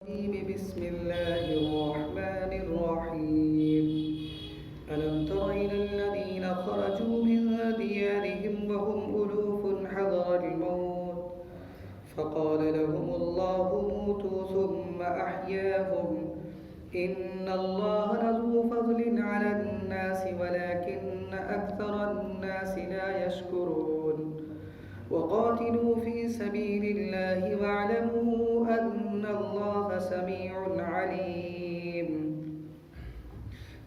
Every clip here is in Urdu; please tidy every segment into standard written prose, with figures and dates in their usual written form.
بسم الله الرحمن الرحيم. ألم تر إلى الذين خرجوا من ديارهم وهم ألوف حذر الموت فقال لهم الله موتوا ثم أحياهم إن الله لذو فضل على الناس ولكن أكثر الناس لا يشكرون. وقاتلوا في سبيل الله واعلموا أن الله سميع عليم.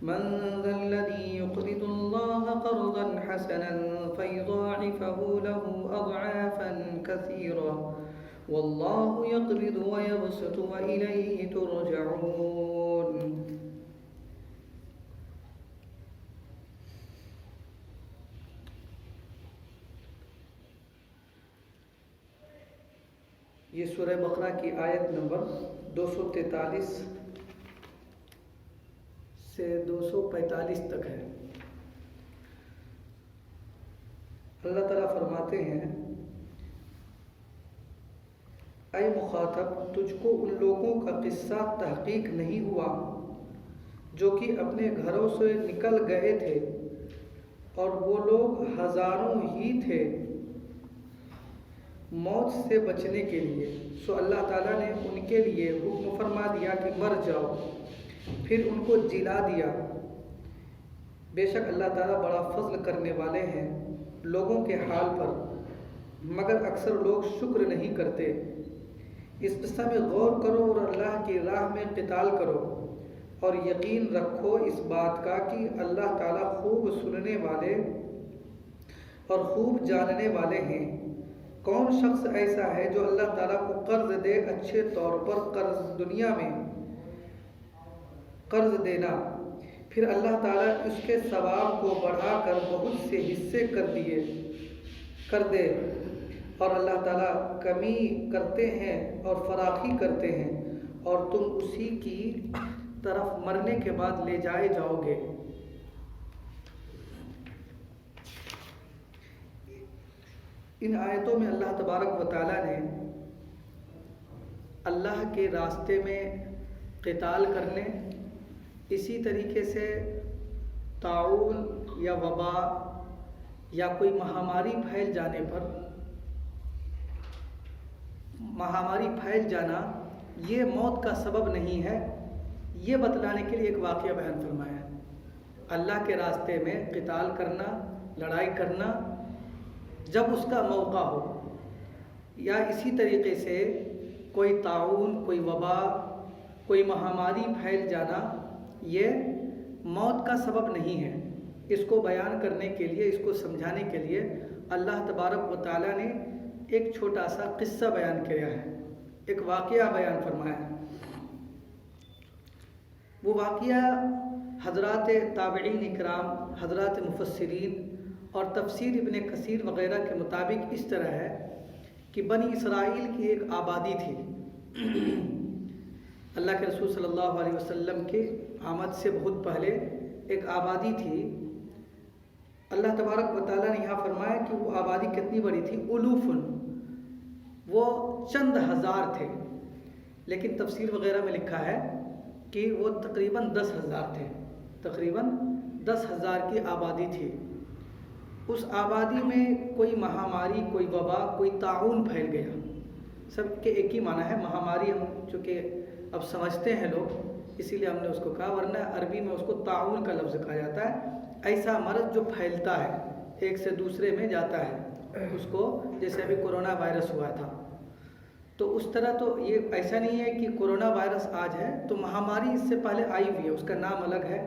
من ذا الذي يقرض الله قرضا حسنا فيضاعفه له أضعافا كثيرة والله يقبض ويبسط وإليه ترجعون. یہ سورہ بقرہ کی آیت نمبر 243 سے 245 تک ہے. اللہ تعالیٰ فرماتے ہیں، اے مخاطب، تجھ کو ان لوگوں کا قصہ تحقیق نہیں ہوا جو کہ اپنے گھروں سے نکل گئے تھے اور وہ لوگ ہزاروں ہی تھے موت سے بچنے کے لیے. سو اللہ تعالیٰ نے ان کے لیے حکم فرما دیا کہ مر جاؤ، پھر ان کو جلا دیا. بے شک اللہ تعالیٰ بڑا فضل کرنے والے ہیں لوگوں کے حال پر، مگر اکثر لوگ شکر نہیں کرتے. اس قصہ میں غور کرو اور اللہ کی راہ میں قتال کرو اور یقین رکھو اس بات کا کہ اللہ تعالیٰ خوب سننے والے اور خوب جاننے والے ہیں. کون شخص ایسا ہے جو اللہ تعالیٰ کو قرض دے اچھے طور پر قرض دنیا میں قرض دینا، پھر اللہ تعالیٰ اس کے ثواب کو بڑھا کر بہت سے حصے کر دے، اور اللہ تعالیٰ کمی کرتے ہیں اور فراخی کرتے ہیں، اور تم اسی کی طرف مرنے کے بعد لے جائے جاؤ گے. ان آیتوں میں اللہ تبارک و تعالیٰ نے اللہ کے راستے میں قتال کرنے، اسی طریقے سے طاعون یا وبا یا کوئی مہاماری پھیل جانا یہ موت کا سبب نہیں ہے، یہ بتلانے کے لیے ایک واقعہ بیان فرمایا ہے. اللہ کے راستے میں قتال کرنا، لڑائی کرنا جب اس کا موقع ہو، یا اسی طریقے سے کوئی طاعون، کوئی وبا، کوئی مہاماری پھیل جانا یہ موت کا سبب نہیں ہے. اس کو بیان کرنے کے لیے، اس کو سمجھانے کے لیے اللہ تبارک و تعالیٰ نے ایک چھوٹا سا قصہ بیان کیا ہے، ایک واقعہ بیان فرمایا ہے. وہ واقعہ حضرات تابعین اکرام، حضرات مفسرین اور تفسیر ابن کثیر وغیرہ کے مطابق اس طرح ہے کہ بنی اسرائیل کی ایک آبادی تھی. اللہ کے رسول صلی اللہ علیہ وسلم کے آمد سے بہت پہلے ایک آبادی تھی. اللہ تبارک و تعالیٰ نے یہاں فرمایا کہ وہ آبادی کتنی بڑی تھی، الوفن، وہ چند ہزار تھے، لیکن تفسیر وغیرہ میں لکھا ہے کہ وہ تقریباً 10,000 تھے، تقریباً 10,000 کی آبادی تھی. اس آبادی میں کوئی مہاماری، کوئی وبا، کوئی طاعون پھیل گیا. سب کے ایک ہی معنی ہے مہاماری، ہم چونکہ اب سمجھتے ہیں لوگ اسی لیے ہم نے اس کو کہا، ورنہ عربی میں اس کو طاعون کا لفظ کہا جاتا ہے. ایسا مرض جو پھیلتا ہے، ایک سے دوسرے میں جاتا ہے، اس کو جیسے ابھی کورونا وائرس ہوا تھا، تو اس طرح تو یہ ایسا نہیں ہے کہ کورونا وائرس آج ہے تو مہاماری اس سے پہلے آئی ہوئی ہے، اس کا نام الگ ہے،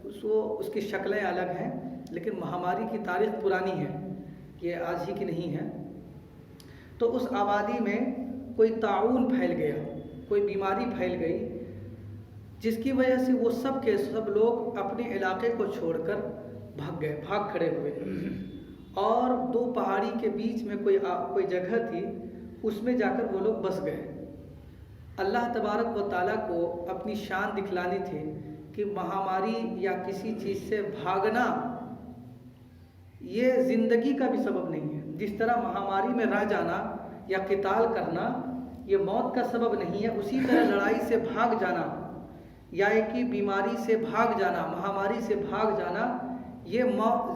اس کی شکلیں الگ ہیں، لیکن مہاماری کی تاریخ پرانی ہے، یہ آج ہی کی نہیں ہے. تو اس آبادی میں کوئی طاعون پھیل گیا، کوئی بیماری پھیل گئی، جس کی وجہ سے وہ سب کے سب لوگ اپنے علاقے کو چھوڑ کر بھاگ کھڑے ہوئے، اور دو پہاڑی کے بیچ میں کوئی جگہ تھی، اس میں جا کر وہ لوگ بس گئے. اللہ تبارک و تعالیٰ کو اپنی شان دکھلانی تھی کہ مہاماری یا کسی چیز سے بھاگنا یہ زندگی کا بھی سبب نہیں ہے. جس طرح مہاماری میں رہ جانا یا قتال کرنا یہ موت کا سبب نہیں ہے، اسی طرح لڑائی سے بھاگ جانا یا ایک ہی بیماری سے بھاگ جانا، مہاماری سے بھاگ جانا، یہ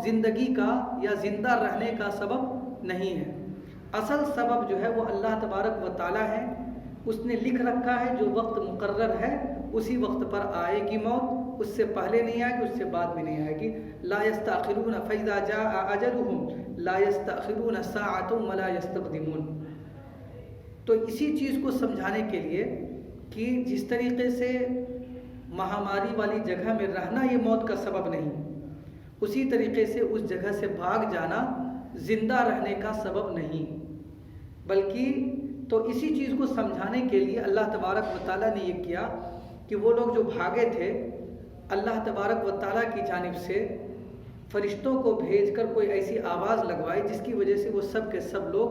زندگی کا یا زندہ رہنے کا سبب نہیں ہے۔ اصل سبب جو ہے وہ اللہ تبارک و تعالیٰ ہے، اس نے لکھ رکھا ہے جو وقت مقرر ہے اسی وقت پر آئے گی موت، اس سے پہلے نہیں آئے گی، اس سے بعد بھی نہیں آئے گی۔ لا یستأخرون فإذا جاء أجلهم لا يستأخرون ساعة ولا يستقدمون۔ تو اسی چیز کو سمجھانے کے لیے کہ جس طریقے سے مہاماری والی جگہ میں رہنا یہ موت کا سبب نہیں، اسی طریقے سے اس جگہ سے بھاگ جانا زندہ رہنے کا سبب نہیں، بلکہ تو اسی چیز کو سمجھانے کے لیے اللہ تبارک و تعالیٰ نے یہ کیا کہ وہ لوگ جو بھاگے تھے اللہ تبارک و تعالیٰ کی جانب سے فرشتوں کو بھیج کر کوئی ایسی آواز لگوائی جس کی وجہ سے وہ سب کے سب لوگ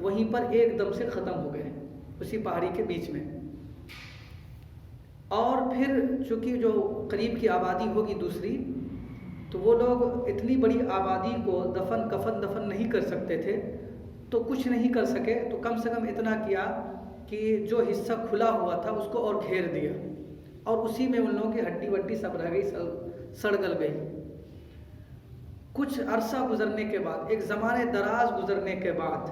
وہیں پر ایک دم سے ختم ہو گئے اسی پہاڑی کے بیچ میں۔ اور پھر چونکہ جو قریب کی آبادی ہوگی دوسری، تو وہ لوگ اتنی بڑی آبادی کو دفن نہیں کر سکتے تھے، تو کچھ نہیں کر سکے، تو کم سے کم اتنا کیا کہ جو حصہ کھلا ہوا تھا اس کو اور گھیر دیا، اور اسی میں ان لوگوں کی ہڈی وڈی سب رہ گئی، سڑ گل گئی۔ کچھ عرصہ گزرنے کے بعد، ایک زمانے دراز گزرنے کے بعد،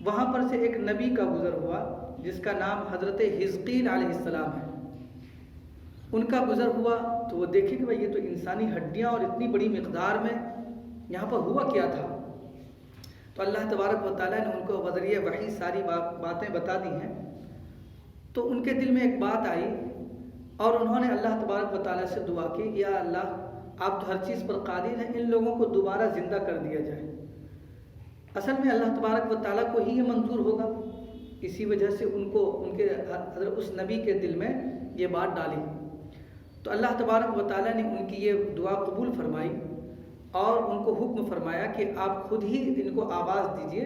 وہاں پر سے ایک نبی کا گزر ہوا جس کا نام حضرت حزقیل علیہ السلام ہے۔ ان کا گزر ہوا تو وہ دیکھے کہ بھائی یہ تو انسانی ہڈیاں اور اتنی بڑی مقدار میں یہاں پر ہوا کیا تھا۔ تو اللہ تبارک و تعالیٰ نے ان کو بذریعہ وحی ساری باتیں بتا دی ہیں۔ تو ان کے دل میں ایک بات آئی اور انہوں نے اللہ تبارک و تعالیٰ سے دعا کی، یا اللہ آپ تو ہر چیز پر قادر ہیں، ان لوگوں کو دوبارہ زندہ کر دیا جائے۔ اصل میں اللہ تبارک و تعالیٰ کو ہی یہ منظور ہوگا، اسی وجہ سے ان کے حضرت اس نبی کے دل میں یہ بات ڈالی۔ تو اللہ تبارک و تعالیٰ نے ان کی یہ دعا قبول فرمائی اور ان کو حکم فرمایا کہ آپ خود ہی ان کو آواز دیجئے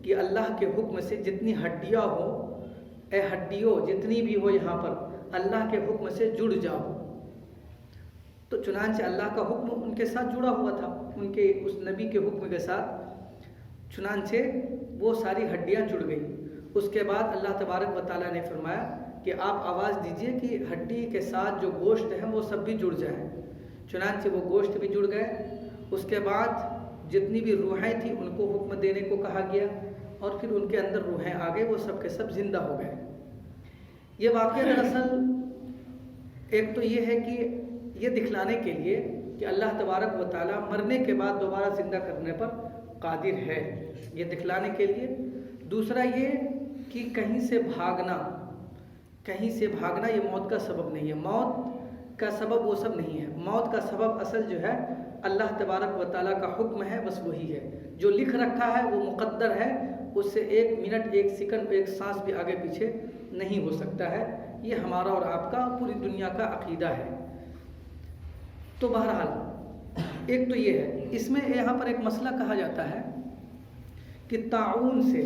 کہ اللہ کے حکم سے جتنی ہڈیاں ہو، اے ہڈیوں جتنی بھی ہو یہاں پر اللہ کے حکم سے جڑ جاؤ۔ تو چنانچہ اللہ کا حکم ان کے ساتھ جڑا ہوا تھا، ان کے اس نبی کے حکم کے ساتھ، چنانچہ وہ ساری ہڈیاں جڑ گئیں۔ اس کے بعد اللہ تبارک و تعالیٰ نے فرمایا کہ آپ آواز دیجئے کہ ہڈی کے ساتھ جو گوشت ہیں وہ سب بھی جڑ جائیں۔ چنانچہ وہ گوشت بھی جڑ گئے۔ اس کے بعد جتنی بھی روحیں تھیں ان کو حکم دینے کو کہا گیا، اور پھر ان کے اندر روحیں آ گئے، وہ سب کے سب زندہ ہو گئے۔ یہ واقعہ دراصل ایک تو یہ ہے کہ یہ دکھلانے کے لیے کہ اللہ تبارک و تعالیٰ مرنے کے بعد دوبارہ زندہ کرنے پر قادر ہے، یہ دکھلانے کے لیے۔ دوسرا یہ کہ کہیں سے بھاگنا یہ موت کا سبب نہیں ہے، موت کا سبب وہ سب نہیں ہے۔ موت کا سبب اصل جو ہے اللہ تبارک و تعالیٰ کا حکم ہے، بس وہی ہے جو لکھ رکھا ہے، وہ مقدر ہے، اس سے ایک منٹ، ایک سیکنڈ، ایک سانس بھی آگے پیچھے نہیں ہو سکتا ہے۔ یہ ہمارا اور آپ کا، پوری دنیا کا عقیدہ ہے۔ تو بہرحال ایک تو یہ ہے، اس میں یہاں پر ایک مسئلہ کہا جاتا ہے کہ طاعون سے،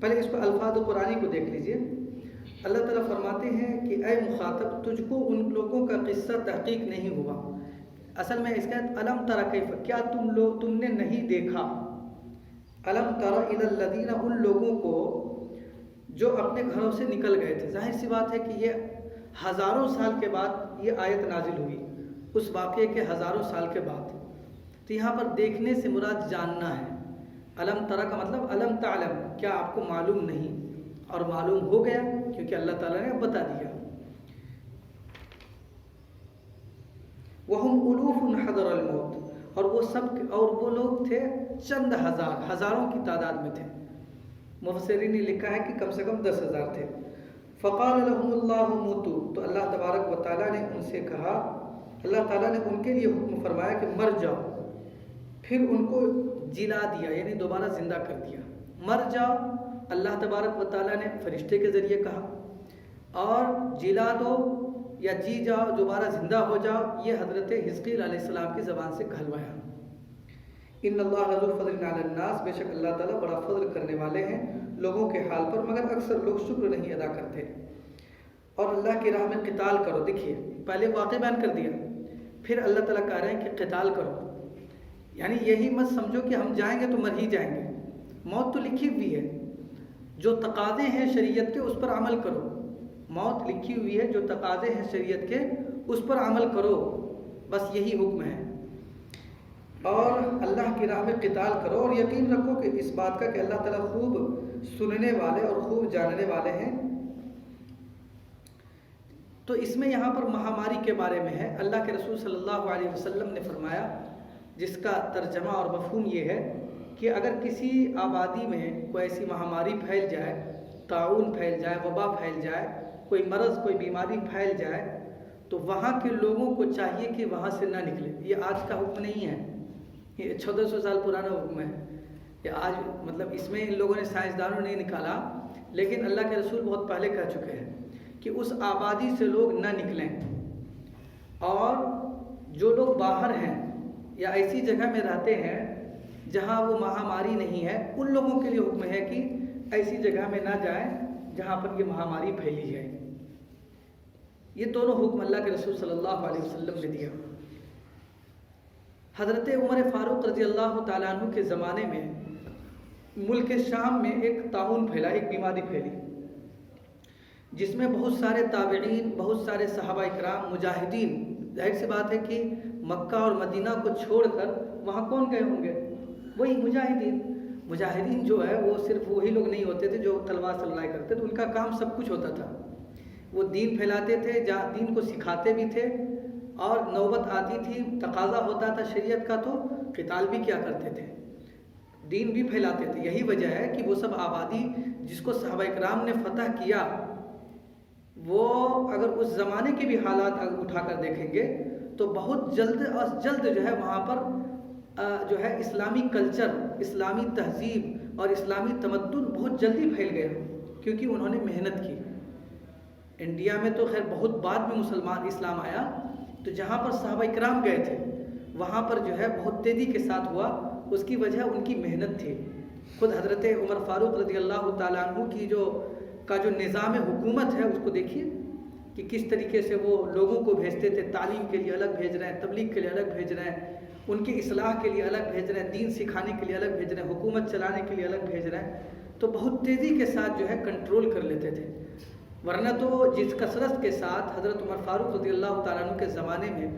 پہلے اس کو الفاظ قرآنی کو دیکھ لیجئے۔ اللہ تعالیٰ فرماتے ہیں کہ اے مخاطب تجھ کو ان لوگوں کا قصہ تحقیق نہیں ہوا۔ اصل میں اس کا الم تر کیف، کیا تم نے نہیں دیکھا، الم تر الی الذین، ان لوگوں کو جو اپنے گھروں سے نکل گئے تھے۔ ظاہر سی بات ہے کہ یہ ہزاروں سال کے بعد یہ آیت نازل ہوئی، اس واقعے کے ہزاروں سال کے بعد۔ تو یہاں پر دیکھنے سے مراد جاننا ہے۔ الم ترا کا مطلب الم تعلم، کیا آپ کو معلوم نہیں، اور معلوم ہو گیا کیونکہ اللہ تعالیٰ نے بتا دیا۔ وَهُمْ أُلُوفٌ حَذَرَ الْمَوْتِ، اور وہ لوگ تھے چند ہزاروں کی تعداد میں تھے۔ مفسرین نے لکھا ہے کہ کم سے کم 10,000 تھے۔ فَقَالَ لَهُمُ اللَّهُ مُوتُوا، تو اللہ تبارک و تعالیٰ نے ان سے کہا، اللہ تعالیٰ نے ان کے لیے حکم فرمایا کہ مر جاؤ۔ پھر ان کو جلا دیا، یعنی دوبارہ زندہ کر دیا۔ مر جاؤ اللہ تبارک و تعالیٰ نے فرشتے کے ذریعے کہا، اور جلا دو یا جی جاؤ، دوبارہ زندہ ہو جاؤ، یہ حضرت حزقیل علیہ السلام کی زبان سے کہلوایا۔ ان اللہ ذو فضل علی الناس، بے شک اللہ تعالیٰ بڑا فضل کرنے والے ہیں لوگوں کے حال پر، مگر اکثر لوگ شکر نہیں ادا کرتے۔ اور اللہ کی راہ میں قتال کرو۔ دیکھیے پہلے واقع بیان کر دیا، پھر اللہ تعالیٰ کہہ رہے ہیں کہ قتال کرو، یعنی یہی مت سمجھو کہ ہم جائیں گے تو مر ہی جائیں گے، موت تو لکھی ہوئی ہے۔ جو تقاضے ہیں شریعت کے اس پر عمل کرو. موت لکھی ہوئی ہے، جو تقاضے ہیں شریعت کے اس پر عمل کرو، بس یہی حکم ہے. اور اللہ کی راہ میں قتال کرو، اور یقین رکھو کہ اس بات کا کہ اللہ تعالیٰ خوب سننے والے اور خوب جاننے والے ہیں. تو اس میں یہاں پر مہاماری کے بارے میں ہے. اللہ کے رسول صلی اللہ علیہ وسلم نے فرمایا، جس کا ترجمہ اور مفہوم یہ ہے کہ اگر کسی آبادی میں کوئی ایسی مہاماری پھیل جائے، طاعون پھیل جائے، وبا پھیل جائے، کوئی مرض کوئی بیماری پھیل جائے، تو وہاں کے لوگوں کو چاہیے کہ وہاں سے نہ نکلے. یہ آج کا حکم نہیں ہے، یہ 1400 سال پرانا حکم ہے. یہ آج مطلب اس میں ان لوگوں نے سائنسدانوں نے نکالا، لیکن اللہ کے رسول بہت پہلے کہہ چکے ہیں کہ اس آبادی سے لوگ نہ نکلیں. اور جو لوگ باہر ہیں یا ایسی جگہ میں رہتے ہیں جہاں وہ مہاماری نہیں ہے، ان لوگوں کے لیے حکم ہے کہ ایسی جگہ میں نہ جائیں جہاں پر یہ مہاماری پھیلی ہے. یہ دونوں حکم اللہ کے رسول صلی اللہ علیہ وسلم نے دیا. حضرت عمر فاروق رضی اللہ تعالیٰ عنہ کے زمانے میں ملک شام میں ایک طاعون پھیلا، ایک بیماری پھیلی، جس میں بہت سارے تابعین، بہت سارے صحابہ اکرام، مجاہدین، ظاہر سی بات ہے کہ مکہ اور مدینہ کو چھوڑ کر وہاں کون گئے ہوں گے؟ وہی مجاہدین. مجاہدین جو ہے وہ صرف وہی لوگ نہیں ہوتے تھے جو تلوار سے لڑائی کرتے تھے، ان کا کام سب کچھ ہوتا تھا. وہ دین پھیلاتے تھے، دین کو سکھاتے بھی تھے، اور نوبت آتی تھی، تقاضا ہوتا تھا شریعت کا تو قتال بھی کیا کرتے تھے، دین بھی پھیلاتے تھے. یہی وجہ ہے کہ وہ سب آبادی جس کو صحابہ اکرام نے فتح کیا، وہ اگر اس زمانے کے بھی حالات اٹھا کر دیکھیں گے تو بہت جلد جو ہے وہاں پر جو ہے اسلامی کلچر، اسلامی تہذیب اور اسلامی تمدن بہت جلدی پھیل گیا، کیونکہ انہوں نے محنت کی. انڈیا میں تو خیر بہت بعد میں مسلمان اسلام آیا، تو جہاں پر صحابہ اکرام گئے تھے وہاں پر جو ہے بہت تیزی کے ساتھ ہوا. اس کی وجہ ان کی محنت تھی. خود حضرت عمر فاروق رضی اللہ تعالیٰ عنہ کی جو نظام حکومت ہے اس کو دیکھیے کہ کس طریقے سے وہ لوگوں کو بھیجتے تھے. تعلیم کے لیے الگ بھیج رہے ہیں، تبلیغ کے لیے الگ بھیج رہے ہیں، ان کی اصلاح کے لیے الگ بھیج رہے ہیں، دین سکھانے کے لیے الگ بھیج رہے ہیں، حکومت چلانے کے لیے الگ بھیج رہے ہیں. تو بہت تیزی کے ساتھ جو ہے کنٹرول کر لیتے تھے. ورنہ تو جس کثرت کے ساتھ حضرت عمر فاروق رضی اللہ تعالیٰ عنہ کے زمانے میں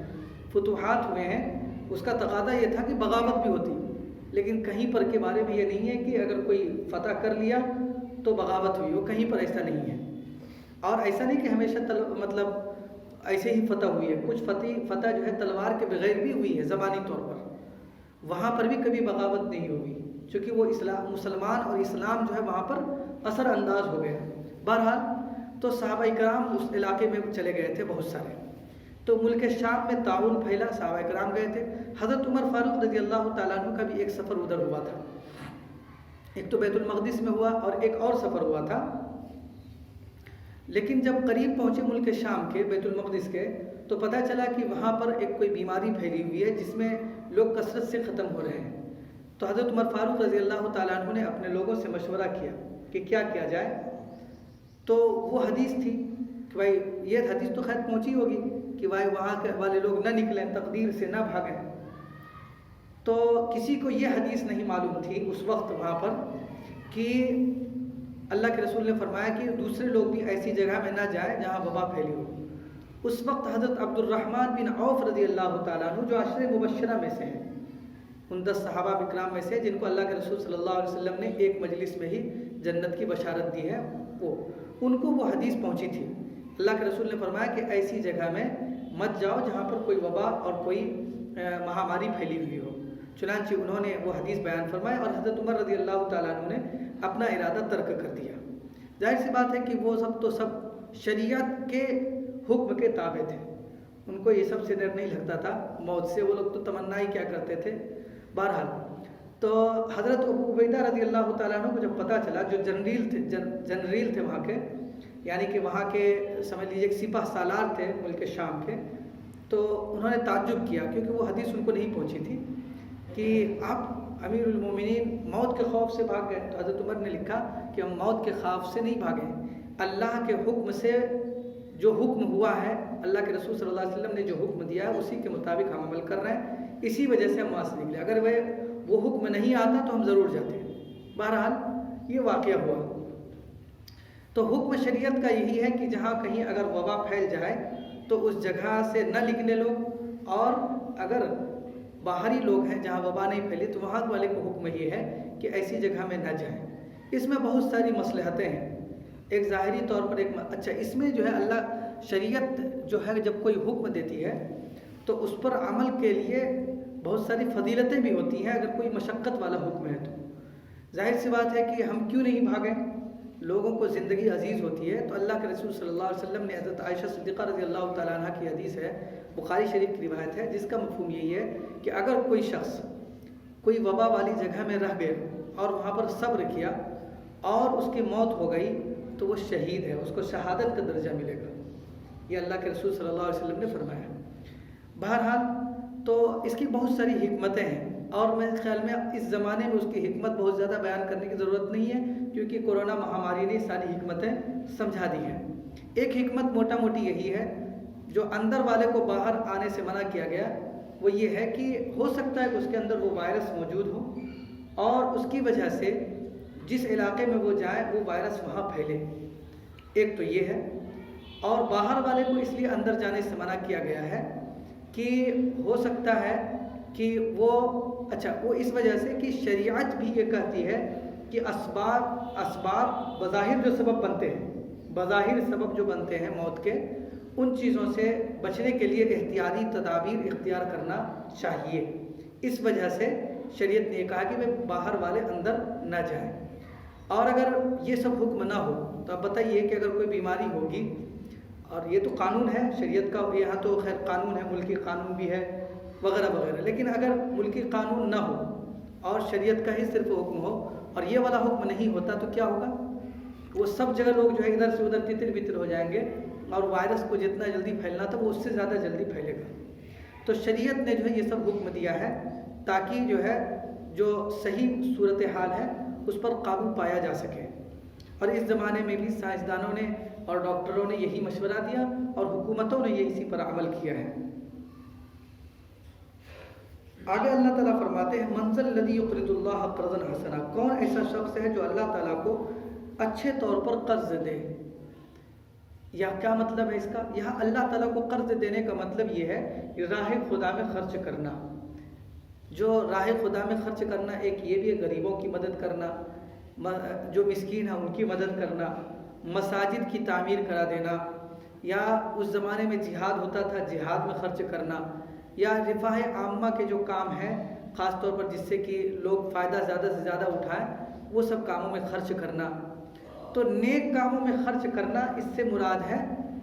فتوحات ہوئے ہیں، اس کا تقاضا یہ تھا کہ بغاوت بھی ہوتی. لیکن کہیں پر کے بارے میں یہ نہیں ہے کہ اگر کوئی فتح کر لیا تو بغاوت ہوئی ہو، کہیں پر ایسا نہیں ہے. اور ایسا نہیں کہ ہمیشہ مطلب ایسے ہی فتح ہوئی ہے. کچھ فتح جو ہے تلوار کے بغیر بھی ہوئی ہے زبانی طور پر، وہاں پر بھی کبھی بغاوت نہیں ہوئی، چونکہ وہ مسلمان اور اسلام جو ہے وہاں پر اثر انداز ہو گیا. بہرحال تو صحابہ اکرام اس علاقے میں چلے گئے تھے بہت سارے. تو ملک شام میں طاعون پھیلا، صحابہ اکرام گئے تھے. حضرت عمر فاروق رضی اللہ تعالیٰ عنہ کا بھی ایک سفر ادھر ہوا تھا. ایک تو بیت المقدس میں ہوا اور ایک اور سفر ہوا تھا. لیکن جب قریب پہنچے ملک شام کے، بیت المقدس کے، تو پتہ چلا کہ وہاں پر ایک کوئی بیماری پھیلی ہوئی ہے جس میں لوگ کثرت سے ختم ہو رہے ہیں. تو حضرت عمر فاروق رضی اللہ تعالیٰ عنہ نے اپنے لوگوں سے مشورہ کیا کہ کیا کیا جائے. تو وہ حدیث تھی کہ بھائی، یہ حدیث تو خیر پہنچی ہوگی کہ بھائی وہاں کے والے لوگ نہ نکلیں، تقدیر سے نہ بھاگیں. تو کسی کو یہ حدیث نہیں معلوم تھی اس وقت وہاں پر کہ اللہ کے رسول نے فرمایا کہ دوسرے لوگ بھی ایسی جگہ میں نہ جائیں جہاں وبا پھیلی ہو. اس وقت حضرت عبد الرحمن بن عوف رضی اللہ تعالیٰ عنہ جو عشر مبشرہ میں سے ہیں، ان 10 صحابہ اکرام میں سے جن کو اللہ کے رسول صلی اللہ علیہ وسلم نے ایک مجلس میں ہی جنت کی بشارت دی ہے، ان کو وہ حدیث پہنچی تھی. اللہ کے رسول نے فرمایا کہ ایسی جگہ میں مت جاؤ جہاں پر کوئی وبا اور کوئی مہاماری پھیلی ہوئی ہو. چنانچہ انہوں نے وہ حدیث بیان فرمایا اور حضرت عمر رضی اللہ تعالیٰ عنہ نے اپنا ارادہ ترک کر دیا. ظاہر سی بات ہے کہ وہ سب شریعت کے حکم کے تابع تھے، ان کو یہ سب سے ڈر نہیں لگتا تھا موت سے. وہ لوگ تو تمنا ہی کیا کرتے تھے. بہرحال تو حضرت ابو عبیدہ رضی اللہ تعالیٰ عنہ کو جب پتہ چلا، جو جنریل تھے وہاں کے، یعنی کہ وہاں کے سمجھ لیجیے کہ سپہ سالار تھے ملک شام کے، تو انہوں نے تعجب کیا کیونکہ وہ حدیث ان کو نہیں پہنچی تھی کہ آپ امیر المومنین موت کے خوف سے بھاگ گئے. تو حضرت عمر نے لکھا کہ ہم موت کے خوف سے نہیں بھاگے، اللہ کے حکم سے جو حکم ہوا ہے، اللہ کے رسول صلی اللہ علیہ وسلم نے جو حکم دیا ہے اسی کے مطابق ہم عمل کر رہے ہیں، اسی وجہ سے ہم وہاں سے نکلے. اگر وہ حکم نہیں آتا تو ہم ضرور جاتے. بہرحال یہ واقعہ ہوا. تو حکم شریعت کا یہی ہے کہ جہاں کہیں اگر وبا پھیل جائے تو اس جگہ سے نہ نکلے لوگ، اور اگر باہری لوگ ہیں جہاں وبا نہیں پھیلی تو وہاں والے کو حکم یہ ہے کہ ایسی جگہ میں نہ جائیں۔ اس میں بہت ساری مصلحتیں ہیں۔ ایک ظاہری طور پر اچھا اس میں جو ہے اللہ شریعت جو ہے جب کوئی حکم دیتی ہے تو اس پر عمل کے لیے بہت ساری فضیلتیں بھی ہوتی ہیں۔ اگر کوئی مشقت والا حکم ہے تو ظاہر سی بات ہے کہ ہم کیوں نہیں بھاگیں، لوگوں کو زندگی عزیز ہوتی ہے۔ تو اللہ کے رسول صلی اللہ علیہ وسلم نے حضرت عائشہ صدیقہ رضی اللہ تعالیٰ عنہ کی حدیث ہے، بخاری شریف کی روایت ہے، جس کا مفہوم یہی ہے کہ اگر کوئی شخص کوئی وبا والی جگہ میں رہ گئے اور وہاں پر صبر کیا اور اس کی موت ہو گئی تو وہ شہید ہے، اس کو شہادت کا درجہ ملے گا۔ یہ اللہ کے رسول صلی اللہ علیہ وسلم نے فرمایا ہے۔ بہرحال تو اس کی بہت ساری حکمتیں ہیں، اور میرے خیال میں اس زمانے میں اس کی حکمت بہت زیادہ بیان کرنے کی ضرورت نہیں ہے، کیونکہ کورونا مہاماری نے ساری حکمتیں سمجھا دی ہیں۔ ایک حکمت موٹا موٹی یہی ہے، جو اندر والے کو باہر آنے سے منع کیا گیا، وہ یہ ہے کہ ہو سکتا ہے کہ اس کے اندر وہ وائرس موجود ہو اور اس کی وجہ سے جس علاقے میں وہ جائے وہ وائرس وہاں پھیلے۔ ایک تو یہ ہے، اور باہر والے کو اس لیے اندر جانے سے منع کیا گیا ہے کہ ہو سکتا ہے کہ وہ اس وجہ سے کہ شریعت بھی یہ کہتی ہے کہ اسباب بظاہر جو سبب بنتے ہیں، بظاہر سبب جو بنتے ہیں موت کے، ان چیزوں سے بچنے کے لیے احتیاطی تدابیر اختیار کرنا چاہیے۔ اس وجہ سے شریعت نے یہ کہا کہ وہ باہر والے اندر نہ جائیں۔ اور اگر یہ سب حکم نہ ہو تو اب بتائیے کہ اگر کوئی بیماری ہوگی، اور یہ تو قانون ہے شریعت کا، یہاں تو خیر قانون ہے، ملکی قانون بھی ہے وغیرہ وغیرہ، لیکن اگر ملکی قانون نہ ہو اور شریعت کا ہی صرف حکم ہو اور یہ والا حکم نہیں ہوتا تو کیا ہوگا؟ وہ سب جگہ لوگ جو ہے ادھر سے ادھر تتر بتر ہو جائیں گے، اور وائرس کو جتنا جلدی پھیلنا تھا وہ اس سے زیادہ جلدی پھیلے گا۔ تو شریعت نے جو ہے یہ سب حکم دیا ہے تاکہ جو ہے جو صحیح صورتحال ہے اس پر قابو پایا جا سکے۔ اور اس زمانے میں بھی سائنسدانوں نے اور ڈاکٹروں نے یہی مشورہ دیا اور حکومتوں نے یہ اسی پر عمل کیا ہے۔ آگے اللہ تعالیٰ فرماتے ہیں من ذا الذی یقرض اللہ قرضا حسنا، کون ایسا شخص ہے جو اللہ تعالیٰ کو اچھے طور پر قرض دے۔ یا کیا مطلب ہے اس کا؟ یہاں اللہ تعالیٰ کو قرض دینے کا مطلب یہ ہے کہ راہ خدا میں خرچ کرنا۔ جو راہ خدا میں خرچ کرنا، ایک یہ بھی ہے غریبوں کی مدد کرنا، جو مسکین ہیں ان کی مدد کرنا، مساجد کی تعمیر کرا دینا، یا اس زمانے میں جہاد ہوتا تھا جہاد میں خرچ کرنا، یا رفاہ عامہ کے جو کام ہیں خاص طور پر جس سے کہ لوگ فائدہ زیادہ سے زیادہ اٹھائیں، وہ سب کاموں میں خرچ کرنا۔ تو نیک کاموں میں خرچ کرنا اس سے مراد ہے،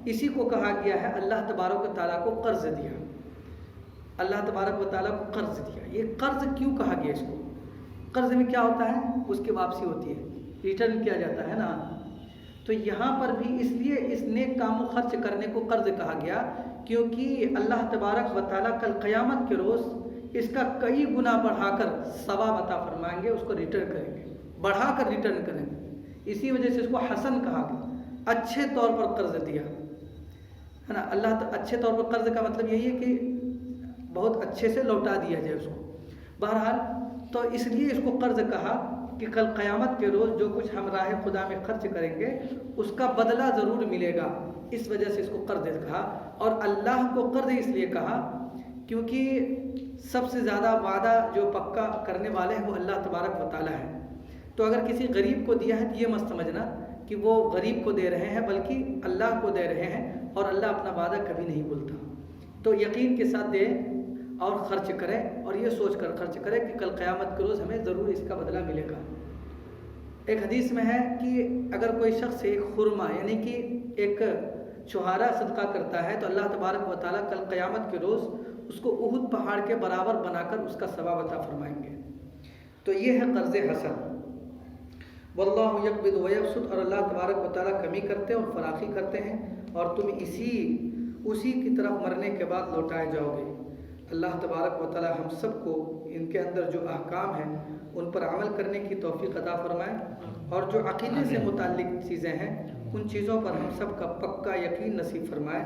اسی کو کہا گیا ہے اللہ تبارک و تعالیٰ کو قرض دیا۔ اللہ تبارک و تعالیٰ کو قرض دیا۔ یہ قرض کیوں کہا گیا اس کو؟ قرض میں کیا ہوتا ہے؟ اس کی واپسی ہوتی ہے، ریٹرن کیا جاتا ہے نا۔ تو یہاں پر بھی اس لیے اس نیک کاموں خرچ کرنے کو قرض کہا گیا، کیونکہ اللہ تبارک و تعالیٰ کل قیامت کے روز اس کا کئی گنا بڑھا کر ثواب عطا فرمائیں گے، اس کو ریٹرن کریں گے، بڑھا کر ریٹرن کریں گے۔ اسی وجہ سے اس کو حسن کہا گیا، اچھے طور پر قرض دیا ہے نا۔ اللہ اچھے طور پر قرض کا مطلب یہی ہے کہ بہت اچھے سے لوٹا دیا جائے اس کو۔ بہرحال تو اس لیے اس کو قرض کہا کہ کل قیامت کے روز جو کچھ ہم راہ خدا میں خرچ کریں گے اس کا بدلہ ضرور ملے گا، اس وجہ سے اس کو قرض کہا۔ اور اللہ کو قرض اس لیے کہا کیونکہ سب سے زیادہ وعدہ جو پکا کرنے والے ہیں وہ اللہ تبارک و تعالیٰ ہے۔ تو اگر کسی غریب کو دیا ہے تو یہ مت سمجھنا کہ وہ غریب کو دے رہے ہیں، بلکہ اللہ کو دے رہے ہیں، اور اللہ اپنا وعدہ کبھی نہیں بھولتا۔ تو یقین کے ساتھ دیں اور خرچ کریں، اور یہ سوچ کر خرچ کریں کہ کل قیامت کے روز ہمیں ضرور اس کا بدلہ ملے گا۔ ایک حدیث میں ہے کہ اگر کوئی شخص ایک خرما یعنی کہ ایک چھہارا صدقہ کرتا ہے تو اللہ تبارک و تعالیٰ کل قیامت کے روز اس کو احد پہاڑ کے برابر بنا کر اس کا ثواب عطا فرمائیں گے۔ تو یہ ہے قرض حسن۔ واللہ یقبض ویبسط، اور اللہ تبارک و تعالیٰ کمی کرتے اور فراخی کرتے ہیں، اور تم اسی کی طرف مرنے کے بعد لوٹائے جاؤ گے۔ اللہ تبارک و تعالیٰ ہم سب کو ان کے اندر جو احکام ہیں ان پر عمل کرنے کی توفیق عطا فرمائے، اور جو عقیدے سے متعلق چیزیں ہیں ان چیزوں پر ہم سب کا پکا یقین نصیب فرمائے۔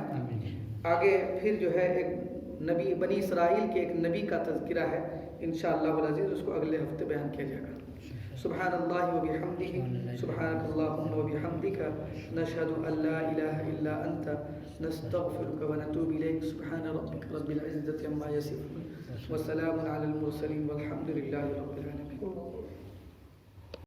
آگے پھر جو ہے ایک نبی بنی اسرائیل کے ایک نبی کا تذکرہ ہے، انشاءاللہ العزیز اس کو اگلے ہفتے بیان کیا جائے گا۔ سبحان اللہ و بحمدہ سبحانک اللہم و بحمدک نشہد ان لا الہ الا انت نستغفرک و نتوب الیک سبحان ربک رب العزة عما یصفون وسلام علی المرسلین والحمد للہ رب العالمین.